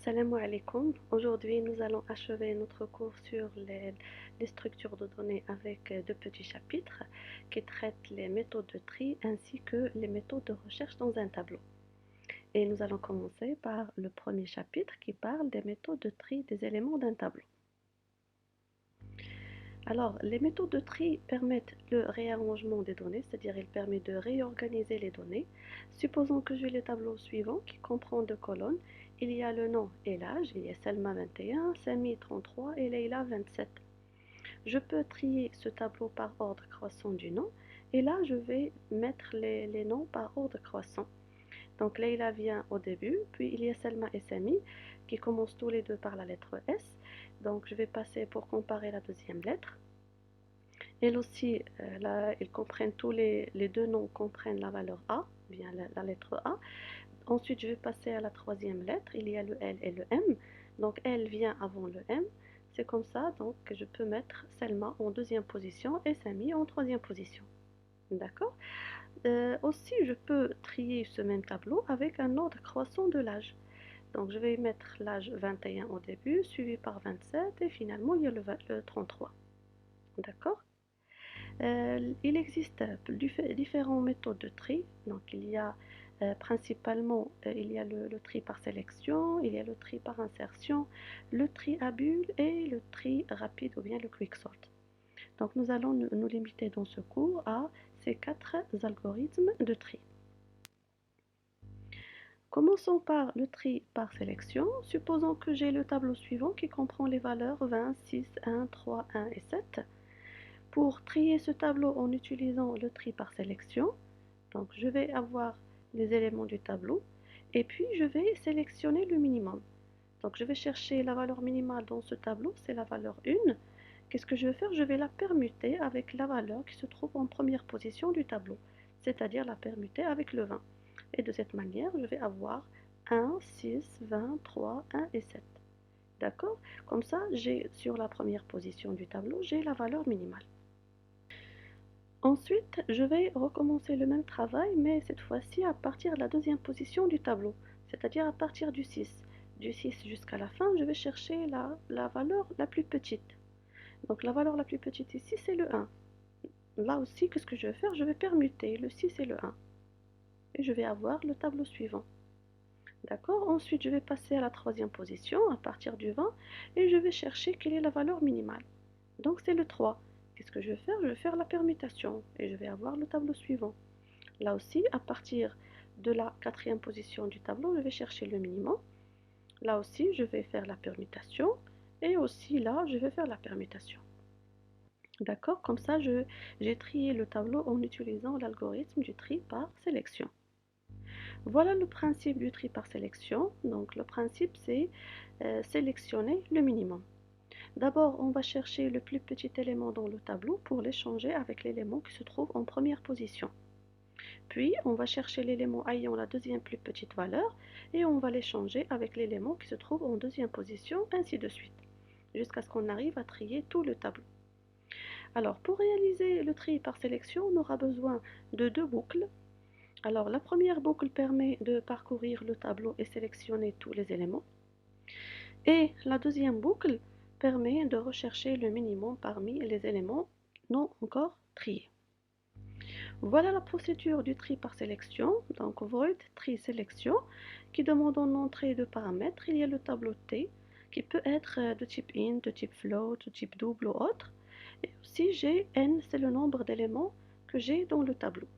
Salam alaikum. Aujourd'hui, nous allons achever notre cours sur les structures de données avec deux petits chapitres qui traitent les méthodes de tri ainsi que les méthodes de recherche dans un tableau. Et nous allons commencer par le premier chapitre qui parle des méthodes de tri des éléments d'un tableau. Alors, les méthodes de tri permettent le réarrangement des données, c'est-à-dire il permet de réorganiser les données. Supposons que j'ai le tableau suivant qui comprend deux colonnes. Il y a le nom et l'âge, il y a Selma 21, Sami 33 et Leila 27. Je peux trier ce tableau par ordre croissant du nom et là je vais mettre les noms par ordre croissant. Donc Leila vient au début, puis il y a Selma et Sami qui commencent tous les deux par la lettre S. Donc je vais passer pour comparer la deuxième lettre. Elles aussi, là, ils comprennent les deux noms comprennent la valeur A, bien la lettre A. Ensuite, je vais passer à la troisième lettre. Il y a le L et le M. Donc L vient avant le M. C'est comme ça, donc je peux mettre Selma en deuxième position et Sami en troisième position. D'accord. Aussi, je peux trier ce même tableau avec un ordre croissant de l'âge. Donc je vais mettre l'âge 21 au début, suivi par 27 et finalement il y a le 33. D'accord. Il existe différentes méthodes de tri. Donc, il y a principalement il y a le tri par sélection, il y a le tri par insertion, le tri à bulles et le tri rapide ou bien le quick sort. Donc, nous allons nous limiter dans ce cours à ces quatre algorithmes de tri. Commençons par le tri par sélection. Supposons que j'ai le tableau suivant qui comprend les valeurs 20, 6, 1, 3, 1 et 7. Pour trier ce tableau en utilisant le tri par sélection, donc je vais avoir les éléments du tableau et puis je vais sélectionner le minimum. Donc je vais chercher la valeur minimale dans ce tableau, c'est la valeur 1. Qu'est-ce que je vais faire? Je vais la permuter avec la valeur qui se trouve en première position du tableau, c'est-à-dire la permuter avec le 20. Et de cette manière, je vais avoir 1, 6, 20, 3, 1 et 7. D'accord? Comme ça, j'ai sur la première position du tableau, j'ai la valeur minimale. Ensuite, je vais recommencer le même travail, mais cette fois-ci à partir de la deuxième position du tableau, c'est-à-dire à partir du 6. Du 6 jusqu'à la fin, je vais chercher la valeur la plus petite. Donc la valeur la plus petite ici, c'est le 1. Là aussi, qu'est-ce que je vais faire? Je vais permuter le 6 et le 1. Et je vais avoir le tableau suivant. D'accord? Ensuite, je vais passer à la troisième position, à partir du 20, et je vais chercher quelle est la valeur minimale. Donc c'est le 3. Qu'est-ce que je vais faire? Je vais faire la permutation et je vais avoir le tableau suivant. Là aussi, à partir de la quatrième position du tableau, je vais chercher le minimum. Là aussi, je vais faire la permutation et aussi là, je vais faire la permutation. D'accord? Comme ça, j'ai trié le tableau en utilisant l'algorithme du tri par sélection. Voilà le principe du tri par sélection. Donc le principe, c'est sélectionner le minimum. D'abord, on va chercher le plus petit élément dans le tableau pour l'échanger avec l'élément qui se trouve en première position. Puis, on va chercher l'élément ayant la deuxième plus petite valeur et on va l'échanger avec l'élément qui se trouve en deuxième position, ainsi de suite, jusqu'à ce qu'on arrive à trier tout le tableau. Alors, pour réaliser le tri par sélection, on aura besoin de deux boucles. Alors, la première boucle permet de parcourir le tableau et sélectionner tous les éléments. Et la deuxième boucle permet de rechercher le minimum parmi les éléments non encore triés. Voilà la procédure du tri par sélection, donc void tri sélection, qui demande en entrée de paramètres. Il y a le tableau T qui peut être de type int, de type float, de type double ou autre. Et aussi j'ai n, c'est le nombre d'éléments que j'ai dans le tableau.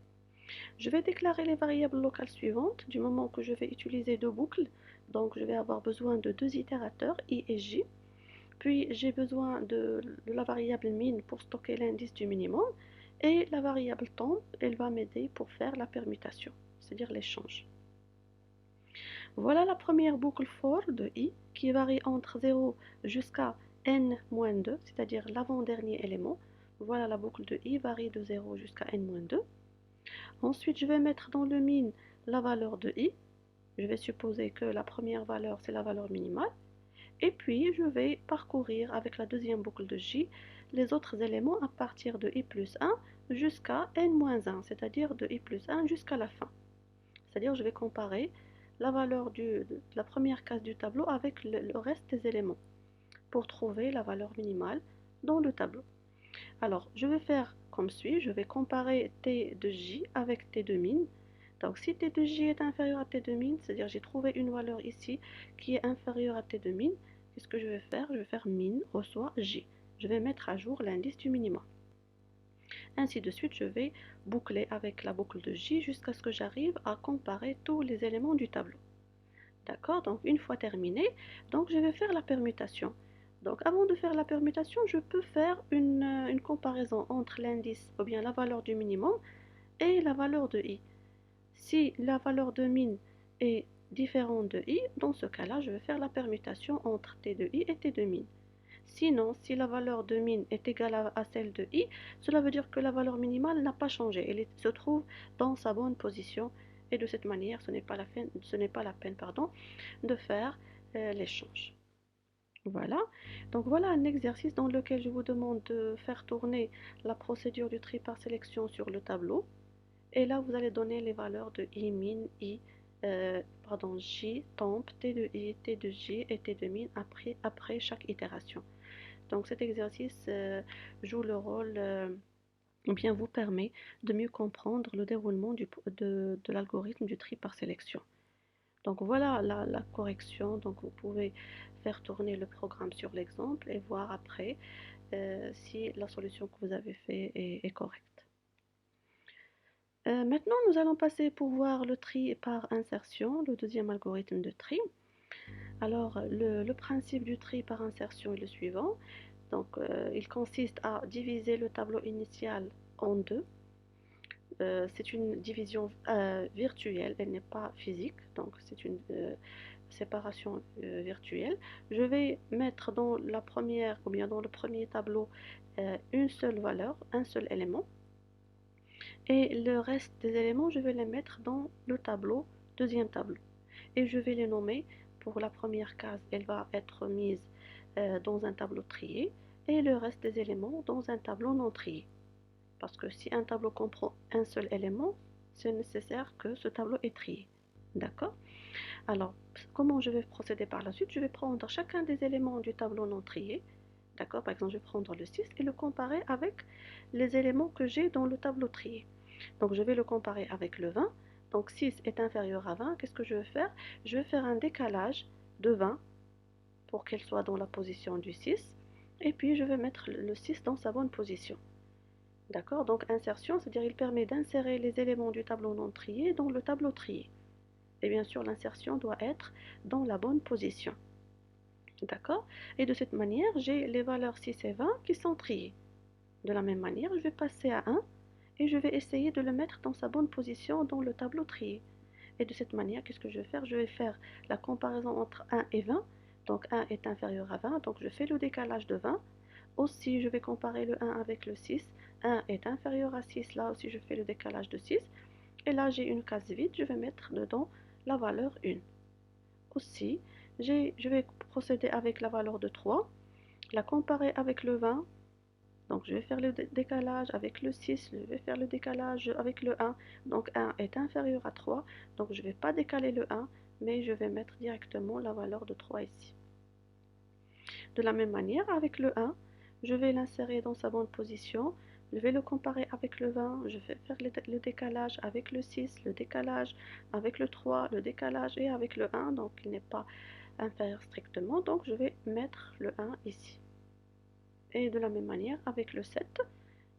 Je vais déclarer les variables locales suivantes du moment que je vais utiliser deux boucles. Donc je vais avoir besoin de deux itérateurs, i et j. Puis j'ai besoin de la variable min pour stocker l'indice du minimum. Et la variable temp, elle va m'aider pour faire la permutation, c'est-à-dire l'échange. Voilà la première boucle for de i qui varie entre 0 jusqu'à n-2, c'est-à-dire l'avant-dernier élément. Voilà la boucle de i varie de 0 jusqu'à n-2. Ensuite, je vais mettre dans le min la valeur de i. Je vais supposer que la première valeur, c'est la valeur minimale. Et puis, je vais parcourir avec la deuxième boucle de j les autres éléments à partir de i plus 1 jusqu'à n-1, c'est-à-dire de i plus 1 jusqu'à la fin. C'est-à-dire, je vais comparer la valeur de la première case du tableau avec le reste des éléments pour trouver la valeur minimale dans le tableau. Alors, je vais faire comme suit, je vais comparer T de J avec T de min. Donc, si T de J est inférieur à T de min, c'est-à-dire j'ai trouvé une valeur ici qui est inférieure à T de min, qu'est-ce que je vais faire? Je vais faire min reçoit J. Je vais mettre à jour l'indice du minimum. Ainsi de suite, je vais boucler avec la boucle de J jusqu'à ce que j'arrive à comparer tous les éléments du tableau. D'accord? Donc, une fois terminé, donc je vais faire la permutation. Donc, avant de faire la permutation, je peux faire une comparaison entre l'indice, ou bien la valeur du minimum, et la valeur de I. Si la valeur de min est différente de I, dans ce cas-là, je vais faire la permutation entre T de I et T de min. Sinon, si la valeur de min est égale à celle de I, cela veut dire que la valeur minimale n'a pas changé. Elle se trouve dans sa bonne position. Et de cette manière, ce n'est pas la peine, de faire l'échange. Voilà. Donc voilà un exercice dans lequel je vous demande de faire tourner la procédure du tri par sélection sur le tableau. Et là, vous allez donner les valeurs de I min, J, temp, T de I, T de J et T de min après chaque itération. Donc cet exercice joue le rôle, ou bien vous permet de mieux comprendre le déroulement de l'algorithme du tri par sélection. Donc voilà la correction. Donc vous pouvez faire tourner le programme sur l'exemple et voir après si la solution que vous avez faite est correcte. Maintenant, nous allons passer pour voir le tri par insertion, le deuxième algorithme de tri. Alors, le principe du tri par insertion est le suivant. Donc, il consiste à diviser le tableau initial en deux. C'est une division virtuelle, elle n'est pas physique, donc c'est une séparation virtuelle. Je vais mettre dans la première, ou bien dans le premier tableau, une seule valeur, un seul élément. Et le reste des éléments, je vais les mettre dans le tableau, deuxième tableau. Et je vais les nommer. Pour la première case, elle va être mise dans un tableau trié et le reste des éléments dans un tableau non trié. Parce que si un tableau comprend un seul élément, c'est nécessaire que ce tableau est trié. D'accord? Alors, comment je vais procéder par la suite? Je vais prendre chacun des éléments du tableau non trié. D'accord? Par exemple, je vais prendre le 6 et le comparer avec les éléments que j'ai dans le tableau trié. Donc, je vais le comparer avec le 20. Donc, 6 est inférieur à 20. Qu'est-ce que je vais faire? Je vais faire un décalage de 20 pour qu'elle soit dans la position du 6. Et puis, je vais mettre le 6 dans sa bonne position. D'accord? Donc, insertion, c'est-à-dire il permet d'insérer les éléments du tableau non trié dans le tableau trié. Et bien sûr, l'insertion doit être dans la bonne position. D'accord? Et de cette manière, j'ai les valeurs 6 et 20 qui sont triées. De la même manière, je vais passer à 1 et je vais essayer de le mettre dans sa bonne position dans le tableau trié. Et de cette manière, qu'est-ce que je vais faire? Je vais faire la comparaison entre 1 et 20. Donc 1 est inférieur à 20, donc je fais le décalage de 20. Aussi, je vais comparer le 1 avec le 6. 1 est inférieur à 6, là aussi je fais le décalage de 6. Et là, j'ai une case vide, je vais mettre dedans la valeur 1. Aussi, je vais procéder avec la valeur de 3, la comparer avec le 20. Donc, je vais faire le décalage avec le 6, je vais faire le décalage avec le 1. Donc, 1 est inférieur à 3, donc je ne vais pas décaler le 1, mais je vais mettre directement la valeur de 3 ici. De la même manière, avec le 1, je vais l'insérer dans sa bonne position. Je vais le comparer avec le 20, je vais faire le décalage avec le 6, le décalage avec le 3, le décalage et avec le 1, donc il n'est pas inférieur strictement, donc je vais mettre le 1 ici. Et de la même manière, avec le 7,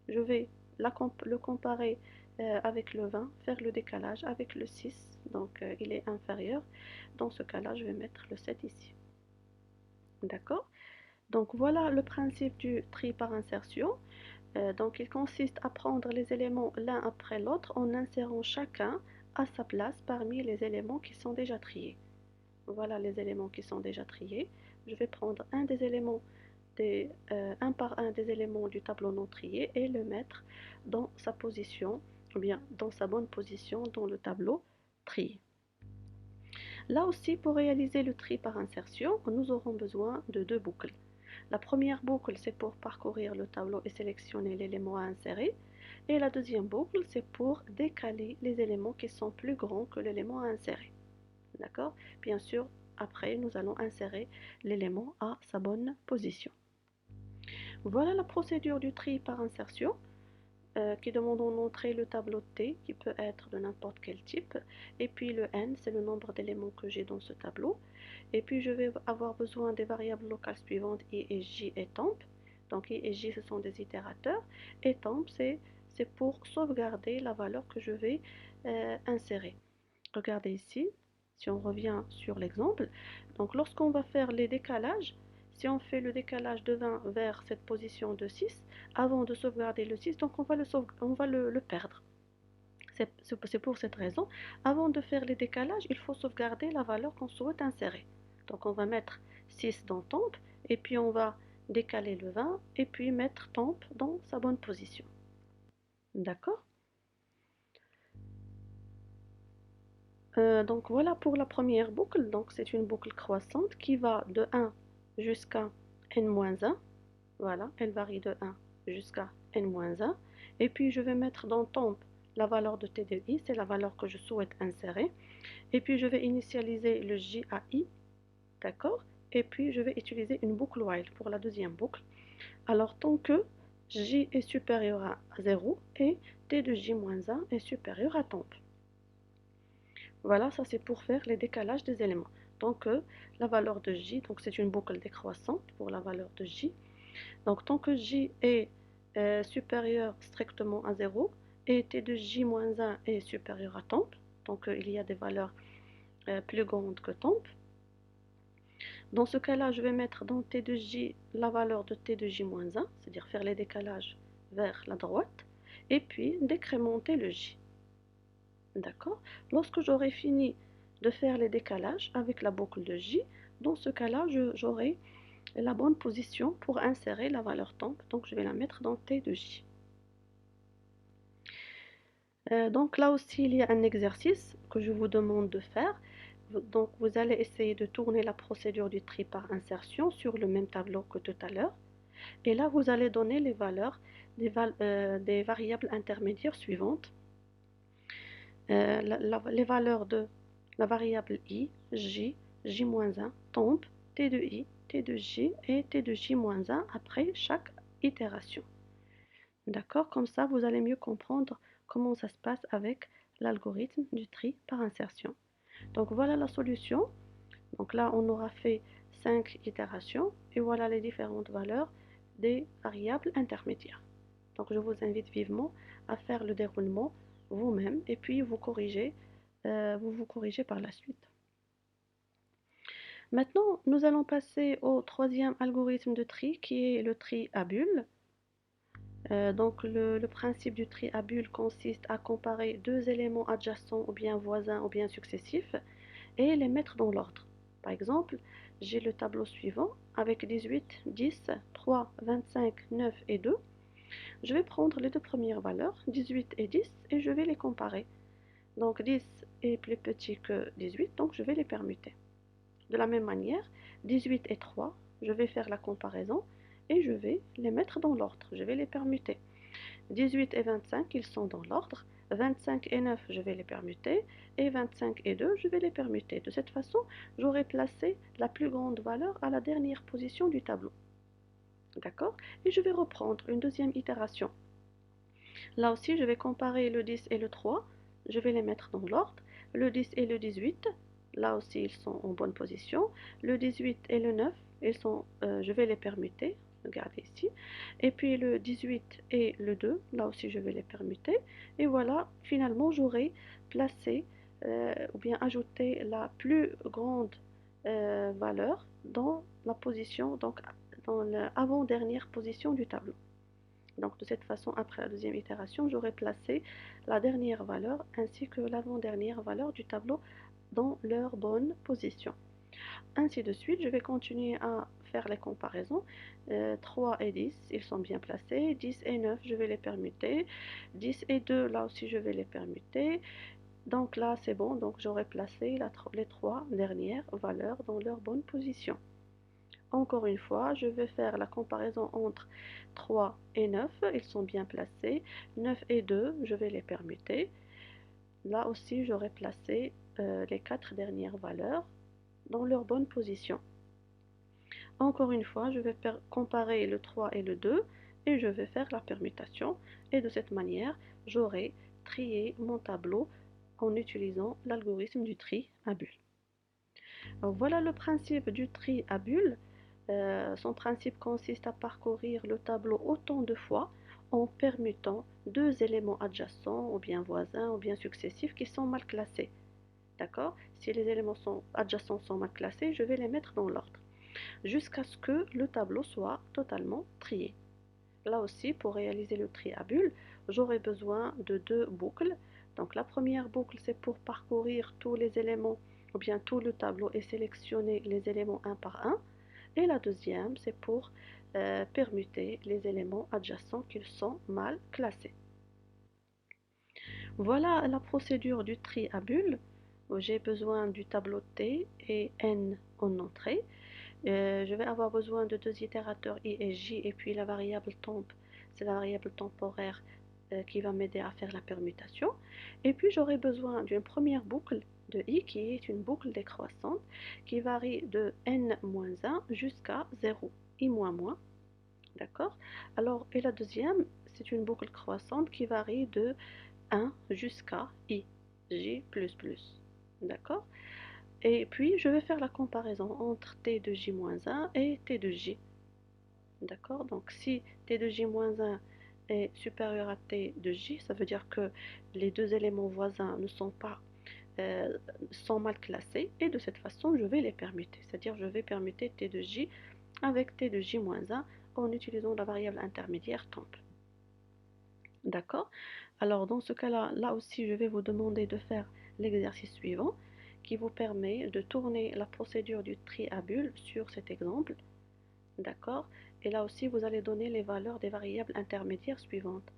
je vais le comparer avec le 20, faire le décalage avec le 6, donc il est inférieur. Dans ce cas-là, je vais mettre le 7 ici. D'accord? Donc voilà le principe du tri par insertion. Donc il consiste à prendre les éléments l'un après l'autre en insérant chacun à sa place parmi les éléments qui sont déjà triés. Voilà les éléments qui sont déjà triés. Je vais prendre un des éléments, un par un des éléments du tableau non trié et le mettre dans sa position, ou bien dans sa bonne position dans le tableau trié. Là aussi, pour réaliser le tri par insertion, nous aurons besoin de deux boucles. La première boucle, c'est pour parcourir le tableau et sélectionner l'élément à insérer. Et la deuxième boucle, c'est pour décaler les éléments qui sont plus grands que l'élément à insérer. D'accord? Bien sûr, après, nous allons insérer l'élément à sa bonne position. Voilà la procédure du tri par insertion qui demande en entrée le tableau T qui peut être de n'importe quel type. Et puis le N, c'est le nombre d'éléments que j'ai dans ce tableau. Et puis je vais avoir besoin des variables locales suivantes I et J et temp. Donc I et J, ce sont des itérateurs. Et temp, c'est pour sauvegarder la valeur que je vais insérer. Regardez ici, si on revient sur l'exemple. Donc lorsqu'on va faire les décalages, si on fait le décalage de 20 vers cette position de 6, avant de sauvegarder le 6, donc on va le perdre. C'est pour cette raison, avant de faire les décalages, il faut sauvegarder la valeur qu'on souhaite insérer. Donc on va mettre 6 dans temp, et puis on va décaler le 20, et puis mettre temp dans sa bonne position. D'accord? Donc voilà pour la première boucle. Donc c'est une boucle croissante qui va de 1 jusqu'à n-1. Voilà, elle varie de 1 jusqu'à n-1. Et puis je vais mettre dans temp la valeur de t de i, c'est la valeur que je souhaite insérer. Et puis je vais initialiser le j à i, d'accord? Et puis je vais utiliser une boucle while pour la deuxième boucle. Alors tant que j est supérieur à 0 et t de j-1 est supérieur à temp. Voilà, ça c'est pour faire les décalages des éléments. Donc la valeur de j, donc c'est une boucle décroissante pour la valeur de j. Donc tant que j est supérieur strictement à 0 et t de j-1 est supérieur à temp, donc il y a des valeurs plus grandes que temp. Dans ce cas-là, je vais mettre dans t de j la valeur de t de j-1, c'est-à-dire faire les décalages vers la droite, et puis décrémenter le j. D'accord? Lorsque j'aurai fini de faire les décalages avec la boucle de j, dans ce cas-là, j'aurai la bonne position pour insérer la valeur temp. Donc, je vais la mettre dans t de j. Donc, là aussi, il y a un exercice que je vous demande de faire. Donc, vous allez essayer de tourner la procédure du tri par insertion sur le même tableau que tout à l'heure. Et là, vous allez donner les valeurs des variables intermédiaires suivantes. Les valeurs de la variable i, j, j-1, temp, t de i, t de j et t de j-1 après chaque itération. D'accord? Comme ça, vous allez mieux comprendre comment ça se passe avec l'algorithme du tri par insertion. Donc voilà la solution. Donc là, on aura fait 5 itérations et voilà les différentes valeurs des variables intermédiaires. Donc je vous invite vivement à faire le déroulement vous-même et puis vous vous corrigez par la suite. Maintenant, nous allons passer au troisième algorithme de tri qui est le tri à bulles. Donc le principe du tri à bulles consiste à comparer deux éléments adjacents ou bien voisins ou bien successifs et les mettre dans l'ordre. Par exemple, j'ai le tableau suivant avec 18, 10, 3, 25, 9 et 2. Je vais prendre les deux premières valeurs, 18 et 10, et je vais les comparer. Donc 10 est plus petit que 18, donc je vais les permuter. De la même manière, 18 et 3, je vais faire la comparaison et je vais les mettre dans l'ordre. Je vais les permuter. 18 et 25, ils sont dans l'ordre. 25 et 9, je vais les permuter. Et 25 et 2, je vais les permuter. De cette façon, j'aurai placé la plus grande valeur à la dernière position du tableau. D'accord? Et je vais reprendre une deuxième itération. Là aussi, je vais comparer le 10 et le 3. Je vais les mettre dans l'ordre. Le 10 et le 18, là aussi, ils sont en bonne position. Le 18 et le 9, je vais les permuter. Regardez ici. Et puis le 18 et le 2, là aussi, je vais les permuter. Et voilà, finalement, j'aurai placé ou bien ajouté la plus grande valeur dans la position, donc dans l'avant-dernière position du tableau. Donc de cette façon, après la deuxième itération, j'aurai placé la dernière valeur ainsi que l'avant-dernière valeur du tableau dans leur bonne position. Ainsi de suite, je vais continuer à faire les comparaisons. 3 et 10, ils sont bien placés. 10 et 9, je vais les permuter. 10 et 2, là aussi, je vais les permuter. Donc là, c'est bon. Donc j'aurai placé les trois dernières valeurs dans leur bonne position. Encore une fois, je vais faire la comparaison entre 3 et 9. Ils sont bien placés. 9 et 2, je vais les permuter. Là aussi, j'aurai placé les 4 dernières valeurs dans leur bonne position. Encore une fois, je vais comparer le 3 et le 2 et je vais faire la permutation. Et de cette manière, j'aurai trié mon tableau en utilisant l'algorithme du tri à bulles. Alors, voilà le principe du tri à bulles. Son principe consiste à parcourir le tableau autant de fois en permutant deux éléments adjacents ou bien voisins ou bien successifs qui sont mal classés. D'accord? Si les éléments adjacents sont mal classés, je vais les mettre dans l'ordre jusqu'à ce que le tableau soit totalement trié. Là aussi, pour réaliser le tri à bulles, j'aurai besoin de deux boucles. Donc la première boucle, c'est pour parcourir tous les éléments ou bien tout le tableau et sélectionner les éléments un par un. Et la deuxième, c'est pour permuter les éléments adjacents qui sont mal classés. Voilà la procédure du tri à bulles. J'ai besoin du tableau T et N en entrée. Je vais avoir besoin de deux itérateurs I et J et puis la variable temp, c'est la variable temporaire qui va m'aider à faire la permutation. Et puis j'aurai besoin d'une première boucle de I qui est une boucle décroissante qui varie de n-1 jusqu'à 0, I-. D'accord? Alors, et la deuxième, c'est une boucle croissante qui varie de 1 jusqu'à I, J++. D'accord? Et puis, je vais faire la comparaison entre T de J-1 et T de J. D'accord? Donc, si T de J-1 est supérieur à T de J, ça veut dire que les deux éléments voisins ne sont pas sont mal classés. Et de cette façon, je vais les permuter. C'est-à-dire, je vais permuter T de J avec T de J-1 en utilisant la variable intermédiaire temp. D'accord? Alors, dans ce cas-là, là aussi, je vais vous demander de faire l'exercice suivant qui vous permet de tourner la procédure du tri à bulles sur cet exemple. D'accord? Et là aussi, vous allez donner les valeurs des variables intermédiaires suivantes.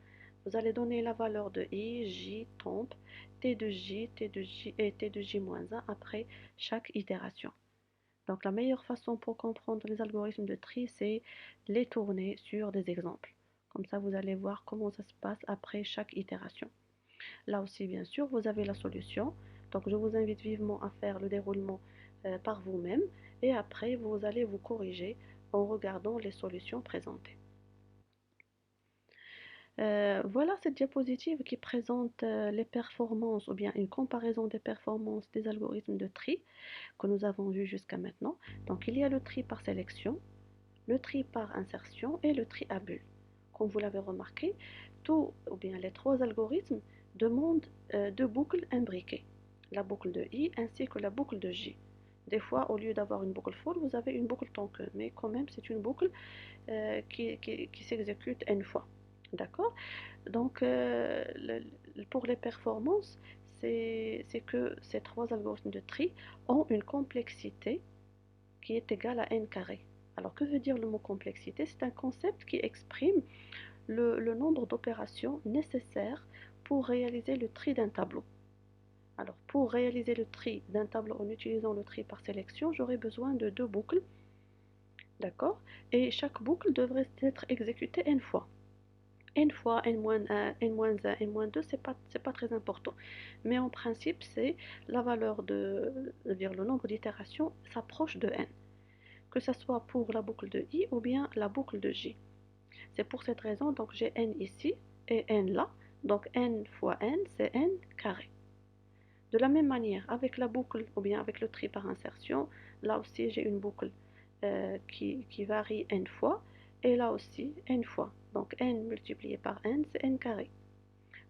Vous allez donner la valeur de I, J, temp, T de J, T de J et T de J-1 après chaque itération. Donc la meilleure façon pour comprendre les algorithmes de tri, c'est les tourner sur des exemples. Comme ça, vous allez voir comment ça se passe après chaque itération. Là aussi, bien sûr, vous avez la solution. Donc je vous invite vivement à faire le déroulement par vous-même et après, vous allez vous corriger en regardant les solutions présentées. Voilà cette diapositive qui présente les performances ou bien une comparaison des performances des algorithmes de tri que nous avons vus jusqu'à maintenant. Donc il y a le tri par sélection, le tri par insertion et le tri à bulles. Comme vous l'avez remarqué, ou bien les trois algorithmes demandent deux boucles imbriquées, la boucle de I ainsi que la boucle de J. Des fois, au lieu d'avoir une boucle for, vous avez une boucle tant que, mais quand même, c'est une boucle qui s'exécute une fois. D'accord? Donc, pour les performances, c'est que ces trois algorithmes de tri ont une complexité qui est égale à n carré. Alors, que veut dire le mot complexité? C'est un concept qui exprime le nombre d'opérations nécessaires pour réaliser le tri d'un tableau. Alors, pour réaliser le tri d'un tableau en utilisant le tri par sélection, j'aurai besoin de deux boucles. D'accord? Et chaque boucle devrait être exécutée n fois. N fois, n-1, n-1, n-2, c'est pas très important. Mais en principe, c'est la valeur dire le nombre d'itérations s'approche de n. Que ce soit pour la boucle de I ou bien la boucle de J. C'est pour cette raison, donc j'ai n ici et n là. Donc n fois n, c'est n carré. De la même manière, avec la boucle ou bien avec le tri par insertion, là aussi j'ai une boucle qui varie n fois. Et là aussi n fois. Donc n multiplié par n, c'est n carré.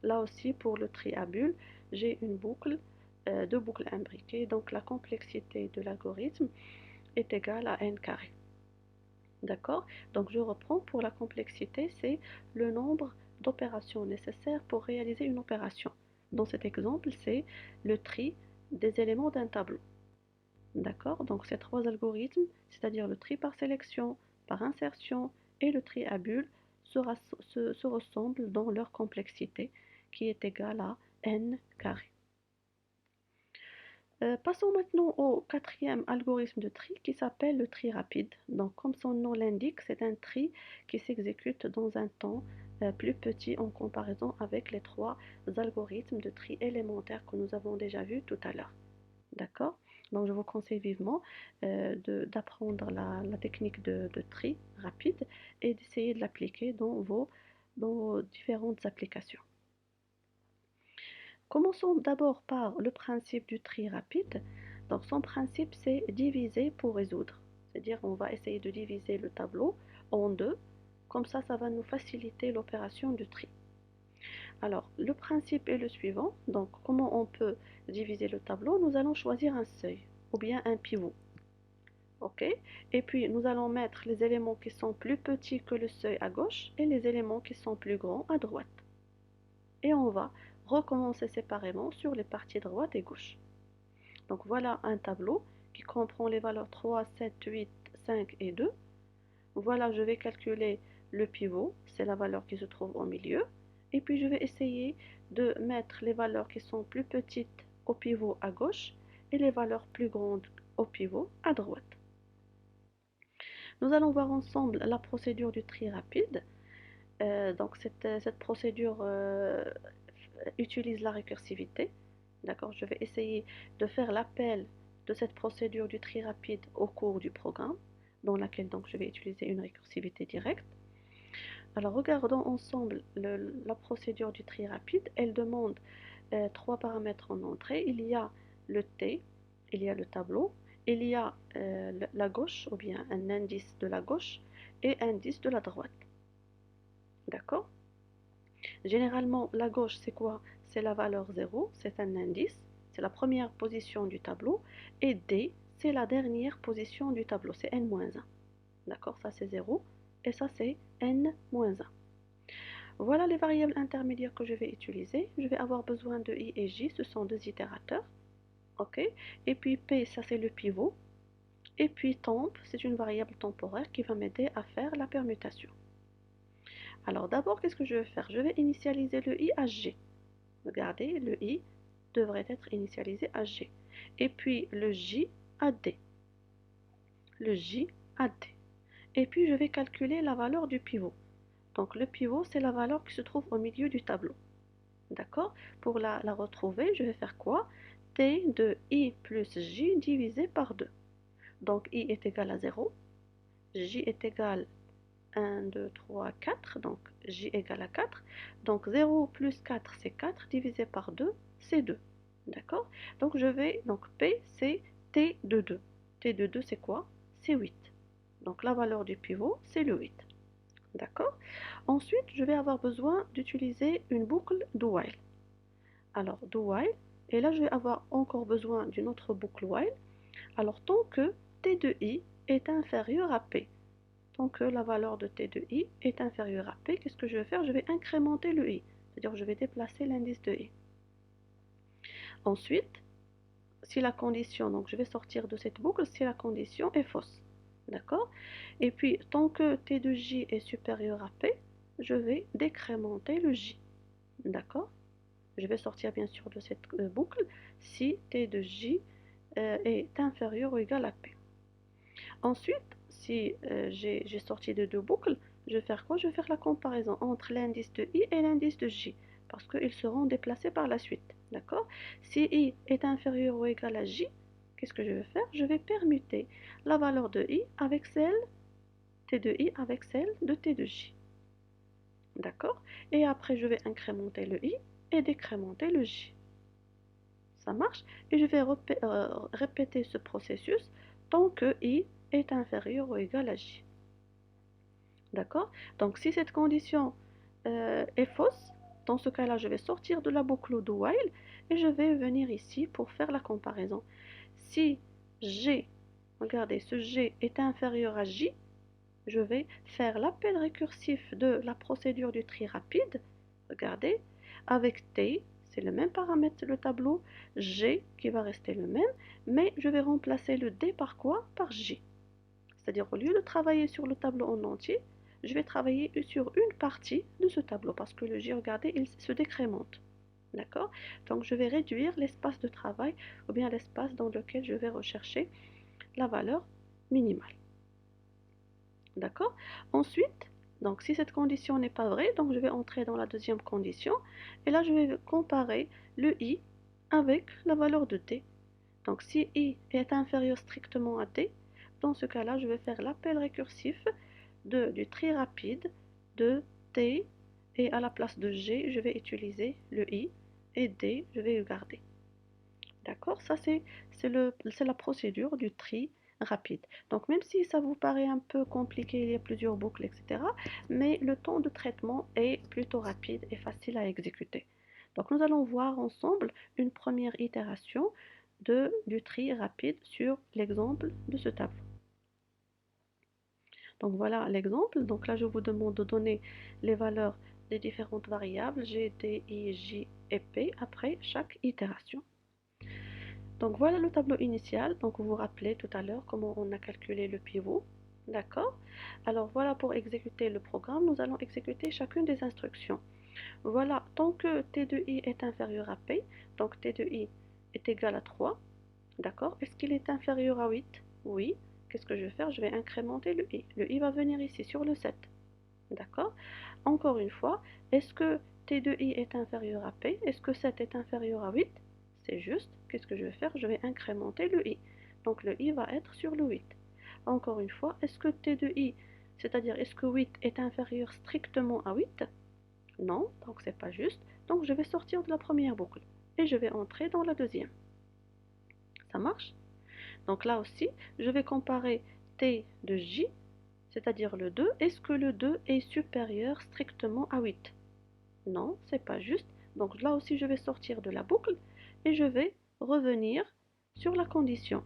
Là aussi, pour le tri à bulles, j'ai une boucle, deux boucles imbriquées. Donc la complexité de l'algorithme est égale à n carré. D'accord? Donc je reprends, pour la complexité, c'est le nombre d'opérations nécessaires pour réaliser une opération. Dans cet exemple, c'est le tri des éléments d'un tableau. D'accord? Donc ces trois algorithmes, c'est-à-dire le tri par sélection, par insertion et le tri à bulles, se ressemblent dans leur complexité qui est égale à n carré. Passons maintenant au quatrième algorithme de tri qui s'appelle le tri rapide. Donc, comme son nom l'indique, c'est un tri qui s'exécute dans un temps plus petit en comparaison avec les trois algorithmes de tri élémentaires que nous avons déjà vus tout à l'heure. D'accord? Donc, je vous conseille vivement d'apprendre la technique de tri rapide et d'essayer de l'appliquer dans vos différentes applications. Commençons d'abord par le principe du tri rapide. Donc, son principe, c'est diviser pour résoudre. C'est-à-dire, on va essayer de diviser le tableau en deux. Comme ça va nous faciliter l'opération du tri. Alors, le principe est le suivant. Donc, comment on peut diviser le tableau? Nous allons choisir un seuil ou bien un pivot. OK? Et puis, nous allons mettre les éléments qui sont plus petits que le seuil à gauche et les éléments qui sont plus grands à droite. Et on va recommencer séparément sur les parties droite et gauche. Donc, voilà un tableau qui comprend les valeurs 3, 7, 8, 5 et 2. Voilà, je vais calculer le pivot, c'est la valeur qui se trouve au milieu. Et puis, je vais essayer de mettre les valeurs qui sont plus petites au pivot à gauche et les valeurs plus grandes au pivot à droite. Nous allons voir ensemble la procédure du tri rapide. Donc cette procédure utilise la récursivité. D'accord, je vais essayer de faire l'appel de cette procédure du tri rapide au cours du programme, dans laquelle donc je vais utiliser une récursivité directe. Alors regardons ensemble la procédure du tri rapide. Elle demande trois paramètres en entrée. Il y a le T, il y a le tableau, il y a la gauche ou bien un indice de la gauche et un indice de la droite. D'accord? Généralement, la gauche, c'est quoi? C'est la valeur 0, c'est un indice, c'est la première position du tableau. Et D, c'est la dernière position du tableau, c'est n-1. D'accord? Ça, c'est 0. Et ça, c'est n-1. Voilà les variables intermédiaires que je vais utiliser. Je vais avoir besoin de I et J, ce sont deux itérateurs. OK? Et puis P, ça, c'est le pivot. Et puis temp, c'est une variable temporaire qui va m'aider à faire la permutation. Alors d'abord, qu'est-ce que je vais faire? Je vais initialiser le I à G. Regardez, le I devrait être initialisé à G. Et puis le J à D. Le J à D. Et puis je vais calculer la valeur du pivot. Donc le pivot, c'est la valeur qui se trouve au milieu du tableau. D'accord? Pour la retrouver, je vais faire quoi? T de I plus J divisé par 2. Donc I est égal à 0. J est égal à 1, 2, 3, 4. Donc J égale à 4. Donc 0 plus 4, c'est 4. Divisé par 2, c'est 2. D'accord? Donc P, c'est T de 2. T de 2, c'est quoi? C'est 8. Donc la valeur du pivot, c'est le 8. D'accord? Ensuite, je vais avoir besoin d'utiliser une boucle do while. Alors, do while, et là, je vais avoir encore besoin d'une autre boucle while. Alors, tant que T de I est inférieur à P, tant que la valeur de T de I est inférieure à P, qu'est-ce que je vais faire? Je vais incrémenter le I, c'est-à-dire je vais déplacer l'indice de I. Ensuite, si la condition, donc je vais sortir de cette boucle si la condition est fausse. D'accord? Et puis, tant que T de J est supérieur à P, je vais décrémenter le J. D'accord? Je vais sortir bien sûr de cette boucle si T de J est inférieur ou égal à P. Ensuite, si j'ai sorti de deux boucles, je vais faire quoi? Je vais faire la comparaison entre l'indice de I et l'indice de J, parce qu'ils seront déplacés par la suite. D'accord? Si I est inférieur ou égal à J, qu'est-ce que je vais faire? Je vais permuter la valeur de I avec celle T de I avec celle de T de J. D'accord? Et après, je vais incrémenter le I et décrémenter le J. Ça marche? Et je vais répéter ce processus tant que I est inférieur ou égal à J. D'accord? Donc, si cette condition est fausse, dans ce cas-là, je vais sortir de la boucle do while et je vais venir ici pour faire la comparaison. Si G, regardez, ce G est inférieur à J, je vais faire l'appel récursif de la procédure du tri rapide. Regardez, avec T, c'est le même paramètre le tableau, G qui va rester le même, mais je vais remplacer le D par quoi? Par J. C'est-à-dire au lieu de travailler sur le tableau en entier, je vais travailler sur une partie de ce tableau parce que le J, regardez, il se décrémente. D'accord? Donc je vais réduire l'espace de travail ou bien l'espace dans lequel je vais rechercher la valeur minimale. D'accord? Ensuite, donc si cette condition n'est pas vraie, donc je vais entrer dans la deuxième condition et là je vais comparer le I avec la valeur de T. Donc si I est inférieur strictement à D, dans ce cas-là, je vais faire l'appel récursif du tri rapide de T, et à la place de G, je vais utiliser le I, et D, je vais le garder. D'accord? Ça, c'est la procédure du tri rapide. Donc, même si ça vous paraît un peu compliqué, il y a plusieurs boucles, etc., mais le temps de traitement est plutôt rapide et facile à exécuter. Donc, nous allons voir ensemble une première itération du tri rapide sur l'exemple de ce tableau. Donc, voilà l'exemple. Donc là, je vous demande de donner les valeurs des différentes variables G, D, I, J et P après chaque itération. Donc voilà le tableau initial. Donc vous vous rappelez tout à l'heure comment on a calculé le pivot. D'accord? Alors voilà, pour exécuter le programme, nous allons exécuter chacune des instructions. Voilà, tant que T de I est inférieur à P, donc T de I est égal à 3. D'accord? Est-ce qu'il est inférieur à 8? Oui. Qu'est-ce que je vais faire? Je vais incrémenter le I. Le I va venir ici sur le 7. D'accord? Encore une fois, est-ce que T de I est inférieur à P? Est-ce que 7 est inférieur à 8? C'est juste. Qu'est-ce que je vais faire? Je vais incrémenter le I. Donc le I va être sur le 8. Encore une fois, est-ce que T de I, c'est-à-dire est-ce que 8 est inférieur strictement à 8? Non, donc c'est pas juste. Donc je vais sortir de la première boucle et je vais entrer dans la deuxième. Ça marche? Donc là aussi, je vais comparer T de J, c'est-à-dire le 2. Est-ce que le 2 est supérieur strictement à 8? Non, c'est pas juste. Donc là aussi, je vais sortir de la boucle et je vais revenir sur la condition.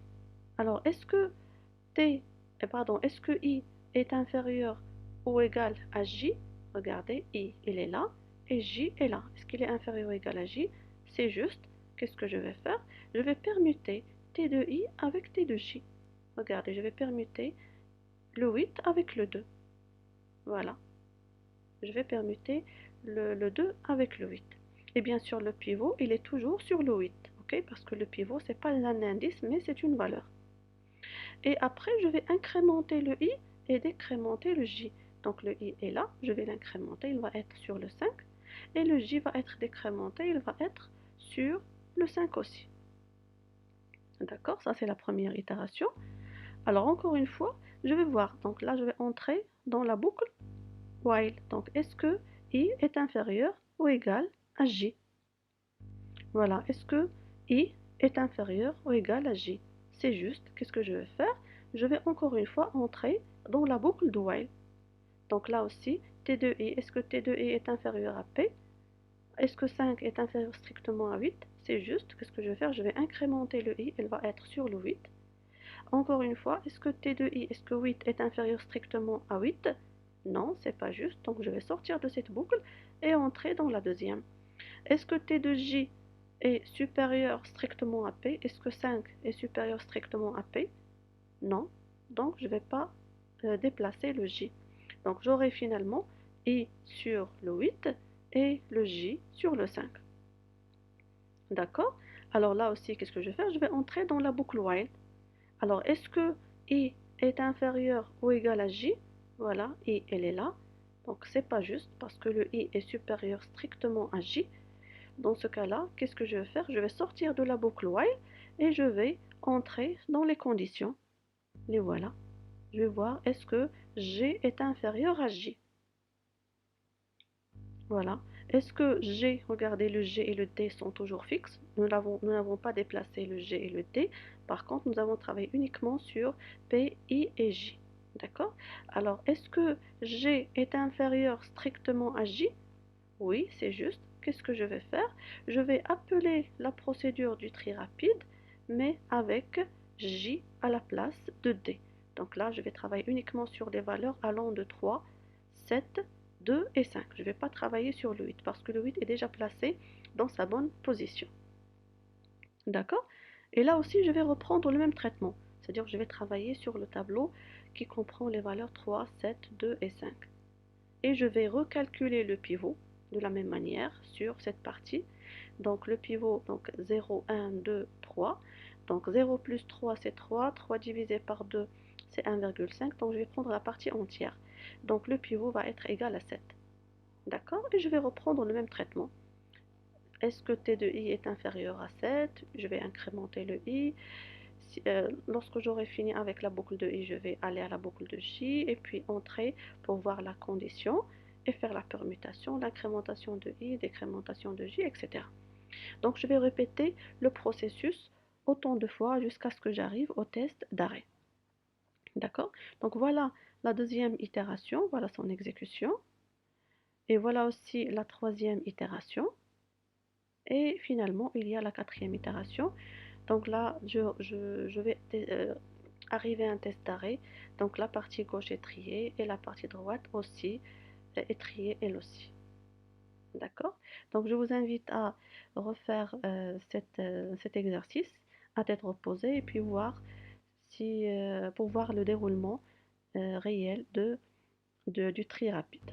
Alors, est-ce que est-ce que I est inférieur ou égal à J? Regardez, I, il est là et J est là. Est-ce qu'il est inférieur ou égal à J? C'est juste. Qu'est-ce que je vais faire? Je vais permuter T de I avec T de J. Regardez, je vais permuter le 8 avec le 2. Voilà. Je vais permuter le 2 avec le 8. Et bien sûr, le pivot, il est toujours sur le 8. Okay? Parce que le pivot, ce n'est pas un indice, mais c'est une valeur. Et après, je vais incrémenter le I et décrémenter le J. Donc le I est là, je vais l'incrémenter, il va être sur le 5. Et le J va être décrémenté, il va être sur le 5 aussi. D'accord? Ça, c'est la première itération. Alors, encore une fois, je vais voir. Donc là, je vais entrer dans la boucle while. Donc, est-ce que I est inférieur ou égal à J? Voilà. Est-ce que I est inférieur ou égal à J? C'est juste. Qu'est-ce que je vais faire? Je vais encore une fois entrer dans la boucle de while. Donc là aussi, T de I, est-ce que T de I est inférieur à P? Est-ce que 5 est inférieur strictement à 8? C'est juste. Qu'est-ce que je vais faire? Je vais incrémenter le I, elle va être sur le 8. Encore une fois, est-ce que T de I, est-ce que 8 est inférieur strictement à 8? Non, c'est pas juste. Donc je vais sortir de cette boucle et entrer dans la deuxième. Est-ce que T de J est supérieur strictement à P? Est-ce que 5 est supérieur strictement à P? Non. Donc je ne vais pas déplacer le J. Donc j'aurai finalement I sur le 8 et le J sur le 5. D'accord? Alors là aussi, qu'est-ce que je vais faire? Je vais entrer dans la boucle while. Alors, est-ce que I est inférieur ou égal à J? Voilà, I, elle est là. Donc, c'est pas juste parce que le I est supérieur strictement à J. Dans ce cas-là, qu'est-ce que je vais faire? Je vais sortir de la boucle while et je vais entrer dans les conditions. Les voilà. Je vais voir, est-ce que G est inférieur à J? Voilà. Est-ce que G, regardez, le G et le D sont toujours fixes? Nous n'avons pas déplacé le G et le D. Par contre, nous avons travaillé uniquement sur P, I et J. D'accord? Alors, est-ce que G est inférieur strictement à J? Oui, c'est juste. Qu'est-ce que je vais faire? Je vais appeler la procédure du tri rapide, mais avec J à la place de D. Donc là, je vais travailler uniquement sur les valeurs allant de 3, 7, 2 et 5. Je ne vais pas travailler sur le 8 parce que le 8 est déjà placé dans sa bonne position. D'accord? Et là aussi, je vais reprendre le même traitement. C'est-à-dire que je vais travailler sur le tableau qui comprend les valeurs 3, 7, 2 et 5. Et je vais recalculer le pivot de la même manière sur cette partie. Donc le pivot, donc 0, 1, 2, 3. Donc 0 plus 3, c'est 3. 3 divisé par 2, c'est 1,5. Donc je vais prendre la partie entière. Donc le pivot va être égal à 7. D'accord? Et je vais reprendre le même traitement. Est-ce que t de i est inférieur à 7? Je vais incrémenter le i. Lorsque j'aurai fini avec la boucle de i, je vais aller à la boucle de j et puis entrer pour voir la condition et faire la permutation, l'incrémentation de i, décrémentation de j, etc. Donc je vais répéter le processus autant de fois jusqu'à ce que j'arrive au test d'arrêt. D'accord? Donc voilà la deuxième itération, voilà son exécution. Et voilà aussi la troisième itération. Et finalement, il y a la quatrième itération. Donc là, je vais arriver à un test d'arrêt. Donc la partie gauche est triée et la partie droite aussi est triée elle aussi. D'accord? Donc je vous invite à refaire cet exercice à tête reposée et puis voir si, pour voir le déroulement réel du tri rapide.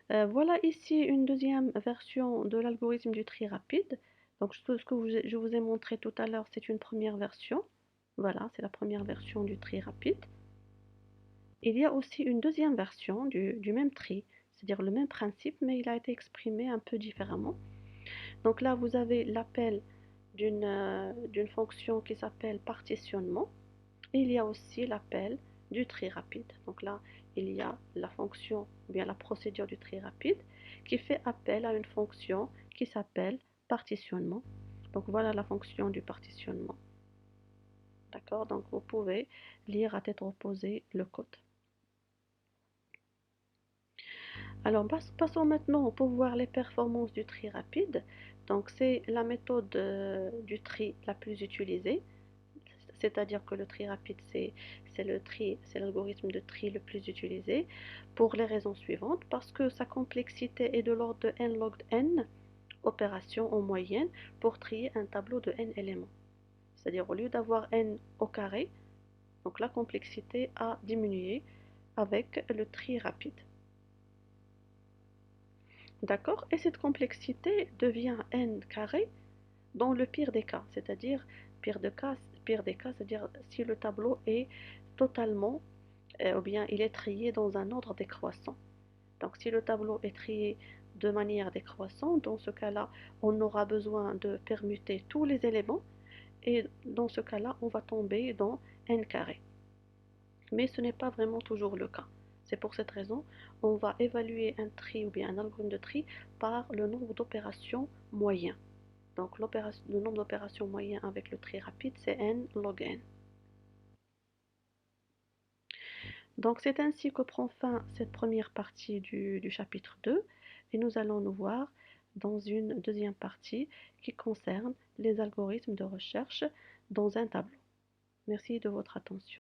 Voilà ici une deuxième version de l'algorithme du tri rapide. Donc ce que je vous ai montré tout à l'heure, c'est une première version. Voilà, c'est la première version du tri rapide. Il y a aussi une deuxième version du même tri, c'est-à-dire le même principe, mais il a été exprimé un peu différemment. Donc là, vous avez l'appel d'une fonction qui s'appelle partitionnement. Et il y a aussi l'appel du tri rapide. Donc là, il y a la fonction, ou bien la procédure du tri rapide, qui fait appel à une fonction qui s'appelle partitionnement. Donc voilà la fonction du partitionnement. D'accord? Donc vous pouvez lire à tête reposée le code. Alors passons maintenant pour voir les performances du tri rapide. Donc c'est la méthode du tri la plus utilisée. C'est-à-dire que le tri rapide, c'est l'algorithme de tri le plus utilisé pour les raisons suivantes. Parce que sa complexité est de l'ordre de n log n opérations en moyenne pour trier un tableau de n éléments. C'est-à-dire au lieu d'avoir n au carré, donc la complexité a diminué avec le tri rapide. D'accord? Et cette complexité devient n carré dans le pire des cas, c'est-à-dire pire des cas, c'est-à-dire si le tableau est totalement, ou bien il est trié dans un ordre décroissant. Donc si le tableau est trié de manière décroissante, dans ce cas-là, on aura besoin de permuter tous les éléments et dans ce cas-là, on va tomber dans n carré. Mais ce n'est pas vraiment toujours le cas. C'est pour cette raison, on va évaluer un tri ou bien un algorithme de tri par le nombre d'opérations moyen. Donc le nombre d'opérations moyen avec le tri rapide, c'est n log n. Donc c'est ainsi que prend fin cette première partie du chapitre 2 et nous allons nous voir dans une deuxième partie qui concerne les algorithmes de recherche dans un tableau. Merci de votre attention.